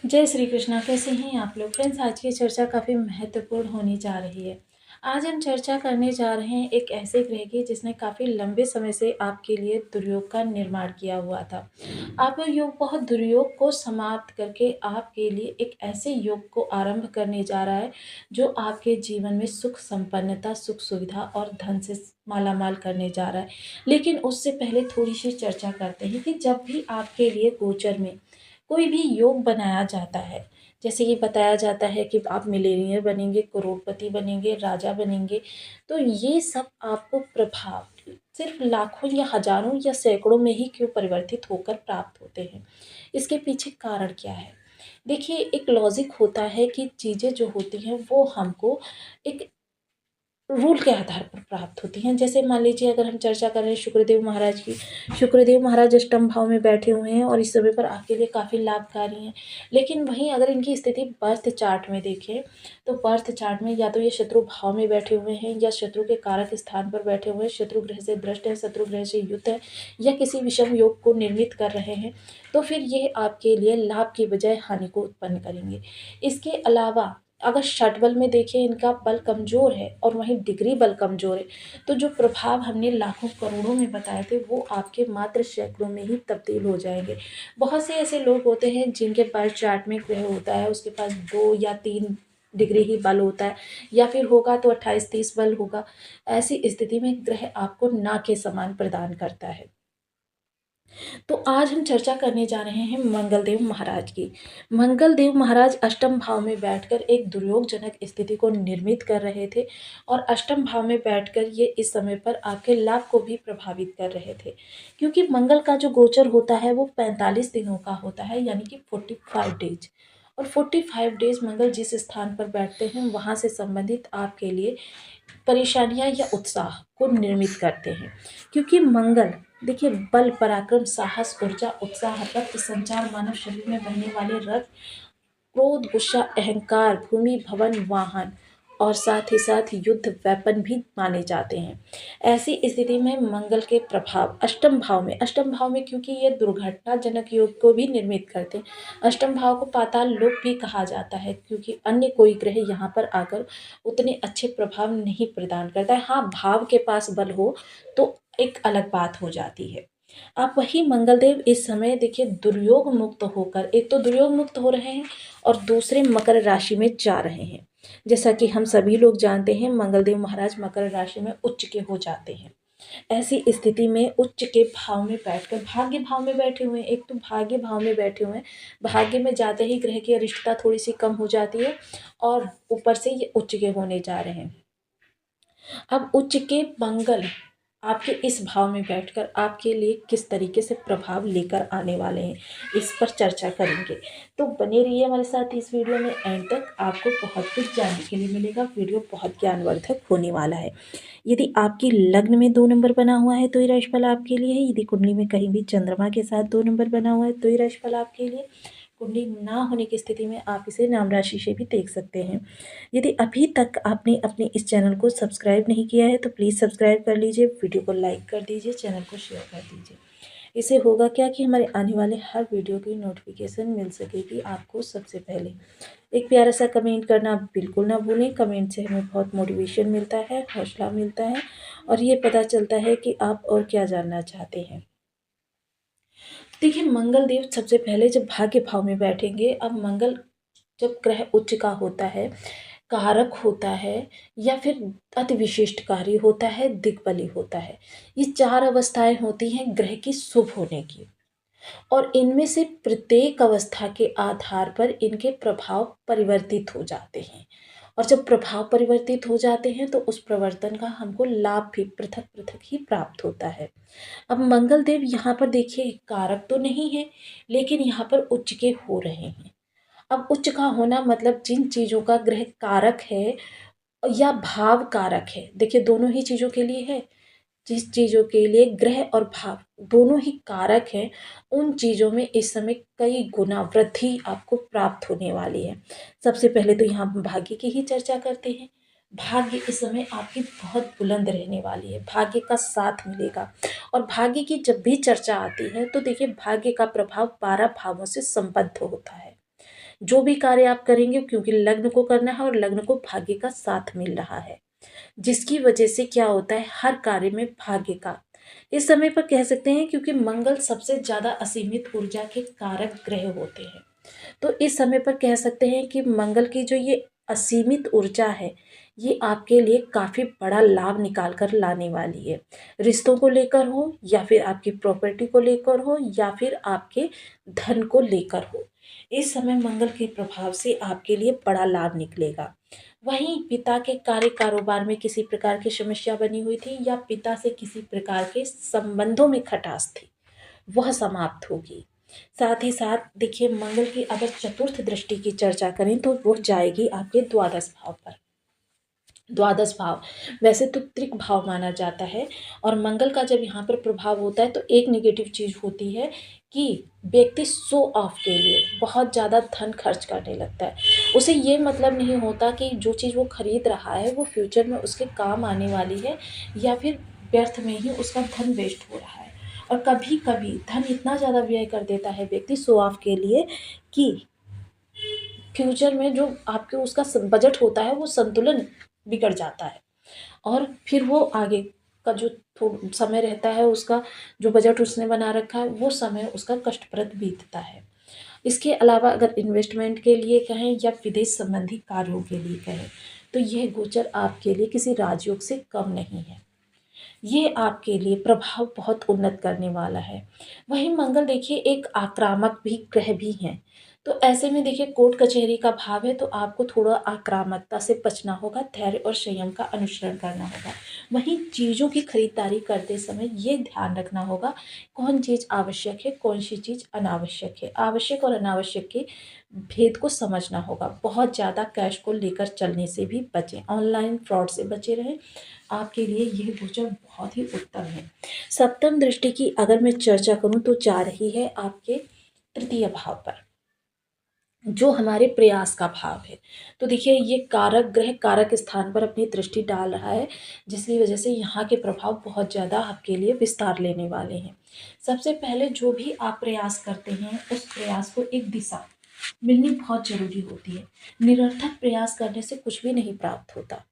जय श्री कृष्णा। कैसे हैं आप लोग? फ्रेंड्स, आज की चर्चा काफ़ी महत्वपूर्ण होने जा रही है। आज हम चर्चा करने जा रहे हैं एक ऐसे ग्रह की जिसने काफ़ी लंबे समय से आपके लिए दुर्योग का निर्माण किया हुआ था। आप योग बहुत दुर्योग को समाप्त करके आपके लिए एक ऐसे योग को आरंभ करने जा रहा है जो आपके जीवन में सुख संपन्नता, सुख सुविधा और धन से मालामाल करने जा रहा है। लेकिन उससे पहले थोड़ी सी चर्चा करते हैं कि जब भी आपके लिए गोचर में कोई भी योग बनाया जाता है, जैसे कि बताया जाता है कि आप मिलेनियर बनेंगे, करोड़पति बनेंगे, राजा बनेंगे, तो ये सब आपको प्रभाव सिर्फ लाखों या हजारों या सैकड़ों में ही क्यों परिवर्तित होकर प्राप्त होते हैं? इसके पीछे कारण क्या है? देखिए, एक लॉजिक होता है कि चीज़ें जो होती हैं वो हमको एक रूल के आधार पर प्राप्त होती हैं। जैसे मान लीजिए, अगर हम चर्चा कर रहे हैं शुक्रदेव महाराज की, शुक्रदेव महाराज अष्टम भाव में बैठे हुए हैं और इस समय पर आपके लिए काफ़ी लाभकारी हैं। लेकिन वहीं अगर इनकी स्थिति बर्थ चार्ट में देखें, तो बर्थ चार्ट में या तो ये शत्रु भाव में बैठे हुए हैं या शत्रु के कारक स्थान पर बैठे हुए हैं, शत्रु ग्रह से दृष्ट है, शत्रु ग्रह से युक्त है, या किसी विषम योग को निर्मित कर रहे हैं, तो फिर ये आपके लिए लाभ की बजाय हानि को उत्पन्न करेंगे। इसके अलावा अगर षट बल में देखें, इनका बल कमज़ोर है और वहीं डिग्री बल कमज़ोर है, तो जो प्रभाव हमने लाखों करोड़ों में बताए थे वो आपके मात्र सैकड़ों में ही तब्दील हो जाएंगे। बहुत से ऐसे लोग होते हैं जिनके बर्थ चार्ट में ग्रह होता है, उसके पास 2 या 3 डिग्री ही बल होता है, या फिर होगा तो 28-30 बल होगा। ऐसी स्थिति में ग्रह आपको ना के समान प्रदान करता है। तो आज हम चर्चा करने जा रहे हैं मंगलदेव महाराज की। मंगलदेव महाराज अष्टम भाव में बैठकर एक दुर्योगजनक स्थिति को निर्मित कर रहे थे और अष्टम भाव में बैठकर ये इस समय पर आपके लाभ को भी प्रभावित कर रहे थे, क्योंकि मंगल का जो गोचर होता है वो 45 दिनों का होता है, यानी कि 45 डेज। और 45 डेज मंगल जिस स्थान पर बैठते हैं वहाँ से संबंधित आपके लिए परेशानियां या उत्साह को निर्मित करते हैं, क्योंकि मंगल देखिए बल, पराक्रम, साहस, ऊर्जा, उत्साह, रक्त संचार, मानव शरीर में बहने वाले रक्त, क्रोध, गुस्सा, अहंकार, भूमि, भवन, वाहन और साथ ही साथ युद्ध वेपन भी माने जाते हैं। ऐसी स्थिति में मंगल के प्रभाव अष्टम भाव में क्योंकि ये दुर्घटनाजनक योग को भी निर्मित करते हैं। अष्टम भाव को पाताल लोक भी कहा जाता है, क्योंकि अन्य कोई ग्रह यहाँ पर आकर उतने अच्छे प्रभाव नहीं प्रदान करता है। हाँ, भाव के पास बल हो तो एक अलग बात हो जाती है। आप वही मंगलदेव इस समय देखिए दुर्योग मुक्त होकर, एक तो दुर्योग मुक्त हो रहे हैं और दूसरे मकर राशि में जा रहे हैं। जैसा कि हम सभी लोग जानते हैं, मंगलदेव महाराज मकर राशि में उच्च के हो जाते हैं। ऐसी स्थिति में उच्च के भाव में बैठकर भाग्य भाव में बैठे हुए हैं, एक तो भाग्य भाव में बैठे हुए हैं, भाग्य में जाते ही ग्रह की अरिष्टता थोड़ी सी कम हो जाती है और ऊपर से ये उच्च के होने जा रहे हैं। अब उच्च के मंगल आपके इस भाव में बैठकर आपके लिए किस तरीके से प्रभाव लेकर आने वाले हैं, इस पर चर्चा करेंगे। तो बने रहिए हमारे साथ इस वीडियो में एंड तक, आपको बहुत कुछ जानने के लिए मिलेगा। वीडियो बहुत ज्ञानवर्धक होने वाला है। यदि आपकी लग्न में 2 नंबर बना हुआ है तो ये राशिफल आपके लिए है। यदि कुंडली में कहीं भी चंद्रमा के साथ 2 नंबर बना हुआ है तो ये राशिफल आपके लिए। कुंडली ना होने की स्थिति में आप इसे नाम राशि से भी देख सकते हैं। यदि अभी तक आपने अपने इस चैनल को सब्सक्राइब नहीं किया है तो प्लीज़ सब्सक्राइब कर लीजिए, वीडियो को लाइक कर दीजिए, चैनल को शेयर कर दीजिए। इससे होगा क्या कि हमारे आने वाले हर वीडियो की नोटिफिकेशन मिल सकेगी आपको सबसे पहले। एक प्यारा सा कमेंट करना बिल्कुल ना भूलें। कमेंट से हमें बहुत मोटिवेशन मिलता है, हौसला मिलता है और ये पता चलता है कि आप और क्या जानना चाहते हैं। देखिए, मंगल देव सबसे पहले जब भाग्य भाव में बैठेंगे, अब मंगल जब ग्रह उच्च का होता है, कारक होता है या फिर अति विशिष्टकारी होता है, दिग्बली होता है, ये 4 अवस्थाएं होती हैं ग्रह की शुभ होने की। और इनमें से प्रत्येक अवस्था के आधार पर इनके प्रभाव परिवर्तित हो जाते हैं। और जब प्रभाव परिवर्तित हो जाते हैं तो उस प्रवर्तन का हमको लाभ भी पृथक पृथक ही प्राप्त होता है। अब मंगल देव यहाँ पर देखिए कारक तो नहीं है, लेकिन यहाँ पर उच्च के हो रहे हैं। अब उच्च का होना मतलब जिन चीज़ों का ग्रह कारक है या भाव कारक है, देखिए दोनों ही चीज़ों के लिए है। जिस चीज़ों के लिए ग्रह और भाव दोनों ही कारक हैं, उन चीज़ों में इस समय कई गुना वृद्धि आपको प्राप्त होने वाली है। सबसे पहले तो यहाँ हम भाग्य की ही चर्चा करते हैं। भाग्य इस समय आपकी बहुत बुलंद रहने वाली है, भाग्य का साथ मिलेगा। और भाग्य की जब भी चर्चा आती है तो देखिए भाग्य का प्रभाव 12 भावों से संबद्ध होता है। जो भी कार्य आप करेंगे, क्योंकि लग्न को करना है और लग्न को भाग्य का साथ मिल रहा है, जिसकी वजह से क्या होता है, हर कार्य में भाग्य का इस समय पर कह सकते हैं, क्योंकि मंगल सबसे ज़्यादा असीमित ऊर्जा के कारक ग्रह होते हैं। तो इस समय पर कह सकते हैं कि मंगल की जो ये असीमित ऊर्जा है, ये आपके लिए काफ़ी बड़ा लाभ निकाल कर लाने वाली है। रिश्तों को लेकर हो, या फिर आपकी प्रॉपर्टी को लेकर हो, या फिर आपके धन को लेकर हो, इस समय मंगल के प्रभाव से आपके लिए बड़ा लाभ निकलेगा। वहीं पिता के कार्य कारोबार में किसी प्रकार की समस्या बनी हुई थी, या पिता से किसी प्रकार के संबंधों में खटास थी, वह समाप्त होगी। साथ ही साथ देखिए, मंगल की अगर चतुर्थ दृष्टि की चर्चा करें तो वो जाएगी आपके द्वादश भाव पर। द्वादश भाव वैसे तो त्रिक भाव माना जाता है, और मंगल का जब यहाँ पर प्रभाव होता है तो एक नेगेटिव चीज़ होती है कि व्यक्ति शो ऑफ के लिए बहुत ज़्यादा धन खर्च करने लगता है। उसे ये मतलब नहीं होता कि जो चीज़ वो खरीद रहा है वो फ्यूचर में उसके काम आने वाली है, या फिर व्यर्थ में ही उसका धन वेस्ट हो रहा है। और कभी कभी धन इतना ज़्यादा व्यय कर देता है व्यक्ति शो ऑफ के लिए, कि फ्यूचर में जो आपके उसका बजट होता है वो संतुलन बिगड़ जाता है, और फिर वो आगे का जो समय रहता है उसका, जो बजट उसने बना रखा है वो समय उसका कष्टप्रद बीतता है। इसके अलावा अगर इन्वेस्टमेंट के लिए कहें या विदेश संबंधी कार्यों के लिए कहें, तो यह गोचर आपके लिए किसी राजयोग से कम नहीं है। ये आपके लिए प्रभाव बहुत उन्नत करने वाला है। वहीं मंगल देखिए एक आक्रामक भी ग्रह भी हैं। तो ऐसे में देखिए कोर्ट कचहरी का भाव है, तो आपको थोड़ा आक्रामकता से बचना होगा, धैर्य और संयम का अनुसरण करना होगा। वहीं चीज़ों की खरीदारी करते समय ये ध्यान रखना होगा, कौन चीज़ आवश्यक है, कौन सी चीज़ अनावश्यक है। आवश्यक और अनावश्यक के भेद को समझना होगा। बहुत ज़्यादा कैश को लेकर चलने से भी बचें, ऑनलाइन फ्रॉड से बचे रहें। आपके लिए यह गोचर बहुत ही उत्तम है। सप्तम दृष्टि की अगर मैं चर्चा करूं तो जा रही है आपके तृतीय भाव पर, जो हमारे प्रयास का भाव है। तो देखिए ये कारक ग्रह कारक स्थान पर अपनी दृष्टि डाल रहा है, जिसकी वजह से यहाँ के प्रभाव बहुत ज़्यादा आपके लिए विस्तार लेने वाले हैं। सबसे पहले जो भी आप प्रयास करते हैं उस प्रयास को एक दिशा मिलनी बहुत ज़रूरी होती है। निरर्थक प्रयास करने से कुछ भी नहीं प्राप्त होता।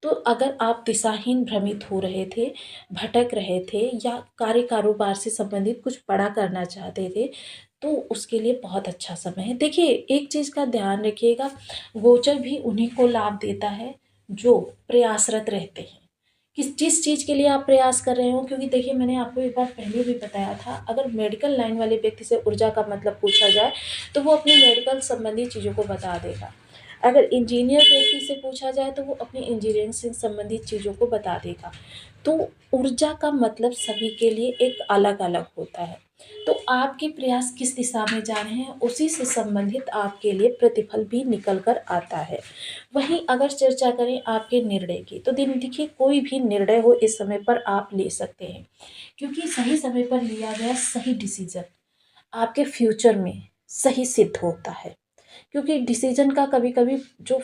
तो अगर आप दिशाहीन भ्रमित हो रहे थे, भटक रहे थे, या कार्य कारोबार से संबंधित कुछ बड़ा करना चाहते थे, तो उसके लिए बहुत अच्छा समय है। देखिए एक चीज़ का ध्यान रखिएगा, गोचर भी उन्हीं को लाभ देता है जो प्रयासरत रहते हैं। जिस चीज़ के लिए आप प्रयास कर रहे हो, क्योंकि देखिए मैंने आपको एक बार पहले भी बताया था, अगर मेडिकल लाइन वाले व्यक्ति से ऊर्जा का मतलब पूछा जाए तो वो अपनी मेडिकल संबंधी चीज़ों को बता देगा। अगर इंजीनियर व्यक्ति से पूछा जाए तो वो अपनी इंजीनियरिंग से संबंधित चीज़ों को बता देगा। तो ऊर्जा का मतलब सभी के लिए एक अलग अलग होता है। तो आपके प्रयास किस दिशा में जा रहे हैं उसी से संबंधित आपके लिए प्रतिफल भी निकल कर आता है। वहीं अगर चर्चा करें आपके निर्णय की, तो दिन देखिए कोई भी निर्णय हो इस समय पर आप ले सकते हैं, क्योंकि सही समय पर लिया गया सही डिसीजन आपके फ्यूचर में सही सिद्ध होता है। क्योंकि डिसीजन का कभी कभी जो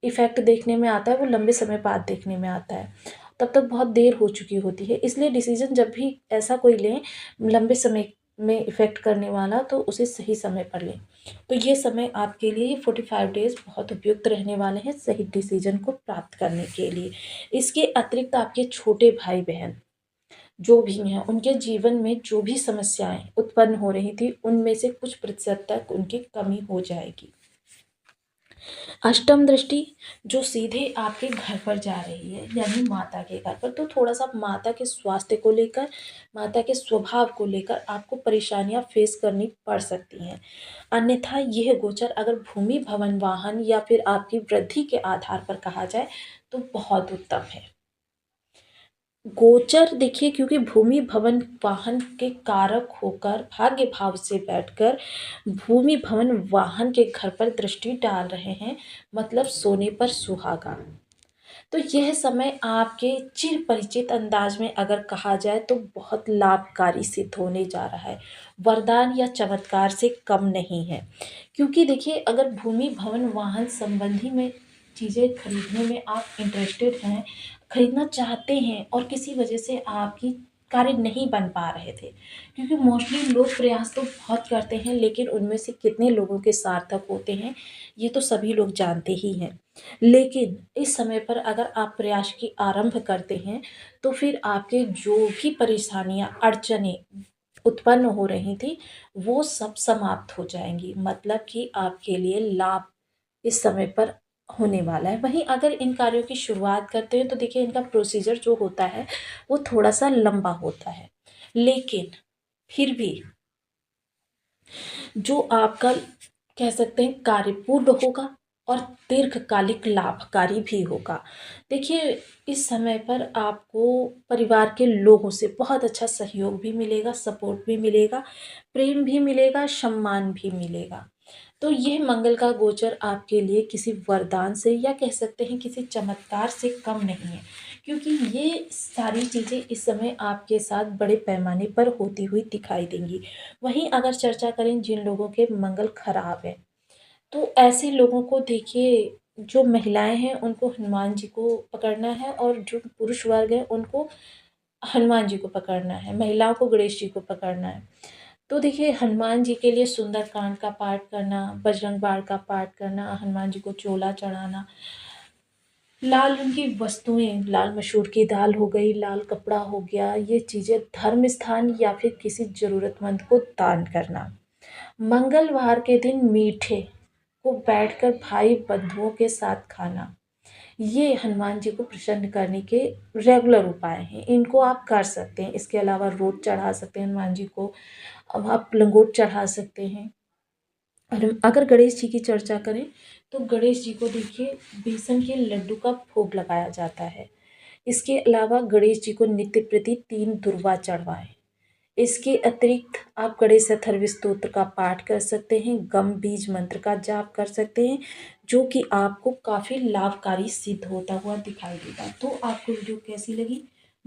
इफ़ेक्ट देखने में आता है वो लंबे समय बाद देखने में आता है, तब तक बहुत देर हो चुकी होती है। इसलिए डिसीजन जब भी ऐसा कोई लें लंबे समय में इफ़ेक्ट करने वाला, तो उसे सही समय पर लें। तो ये समय आपके लिए 45 डेज़ बहुत उपयुक्त रहने वाले हैं सही डिसीजन को प्राप्त करने के लिए। इसके अतिरिक्त आपके छोटे भाई बहन जो भी हैं, उनके जीवन में जो भी समस्याएं उत्पन्न हो रही थी उनमें से कुछ प्रतिशत तक उनकी कमी हो जाएगी। अष्टम दृष्टि जो सीधे आपके घर पर जा रही है, यानी माता के घर पर, तो थोड़ा सा माता के स्वास्थ्य को लेकर, माता के स्वभाव को लेकर आपको परेशानियां फेस करनी पड़ सकती हैं। अन्यथा यह गोचर अगर भूमि भवन वाहन या फिर आपकी वृद्धि के आधार पर कहा जाए तो बहुत उत्तम है। गोचर देखिए, क्योंकि भूमि भवन वाहन के कारक होकर भाग्य भाव से बैठकर भूमि भवन वाहन के घर पर दृष्टि डाल रहे हैं, मतलब सोने पर सुहागा। तो यह समय आपके चिर परिचित अंदाज में अगर कहा जाए तो बहुत लाभकारी सिद्ध होने जा रहा है, वरदान या चमत्कार से कम नहीं है। क्योंकि देखिए अगर भूमि भवन वाहन संबंधी में चीज़ें खरीदने में आप इंटरेस्टेड हैं, खरीदना चाहते हैं, और किसी वजह से आपकी कार्य नहीं बन पा रहे थे, क्योंकि मोस्टली लोग प्रयास तो बहुत करते हैं लेकिन उनमें से कितने लोगों के सार्थक होते हैं ये तो सभी लोग जानते ही हैं। लेकिन इस समय पर अगर आप प्रयास की आरंभ करते हैं तो फिर आपके जो भी परेशानियां अड़चने उत्पन्न हो रही थी वो सब समाप्त हो जाएंगी, मतलब कि आपके लिए लाभ इस समय पर होने वाला है। वहीं अगर इन कार्यों की शुरुआत करते हैं तो देखिए इनका प्रोसीजर जो होता है वो थोड़ा सा लंबा होता है, लेकिन फिर भी जो आपका कह सकते हैं कार्यपूर्ण होगा और दीर्घकालिक लाभकारी भी होगा। देखिए इस समय पर आपको परिवार के लोगों से बहुत अच्छा सहयोग भी मिलेगा, सपोर्ट भी मिलेगा, प्रेम भी मिलेगा, सम्मान भी मिलेगा। तो यह मंगल का गोचर आपके लिए किसी वरदान से या कह सकते हैं किसी चमत्कार से कम नहीं है, क्योंकि ये सारी चीज़ें इस समय आपके साथ बड़े पैमाने पर होती हुई दिखाई देंगी। वहीं अगर चर्चा करें जिन लोगों के मंगल खराब है तो ऐसे लोगों को देखिए, जो महिलाएं हैं उनको हनुमान जी को पकड़ना है और जो पुरुष वर्ग है उनको हनुमान जी को पकड़ना है, महिलाओं को गणेश जी को पकड़ना है। तो देखिए हनुमान जी के लिए सुंदरकांड का पाठ करना, बजरंग बाण का पाठ करना, हनुमान जी को चोला चढ़ाना, लाल रंग की वस्तुएं, लाल मसूर की दाल हो गई, लाल कपड़ा हो गया, ये चीज़ें धर्म स्थान या फिर किसी ज़रूरतमंद को दान करना। मंगलवार के दिन मीठे को बैठकर भाई बंधुओं के साथ खाना, ये हनुमान जी को प्रसन्न करने के रेगुलर उपाय हैं, इनको आप कर सकते हैं। इसके अलावा रोट चढ़ा सकते हैं हनुमान जी को, अब आप लंगोट चढ़ा सकते हैं। और अगर गणेश जी की चर्चा करें तो गणेश जी को देखिए बेसन के लड्डू का भोग लगाया जाता है। इसके अलावा गणेश जी को नित्य प्रति 3 दुर्वा चढ़वाएं। इसके अतिरिक्त आप गणेश अथर्व स्तोत्र का पाठ कर सकते हैं, गम बीज मंत्र का जाप कर सकते हैं, जो कि आपको काफ़ी लाभकारी सिद्ध होता हुआ दिखाई देगा। तो आपको वीडियो कैसी लगी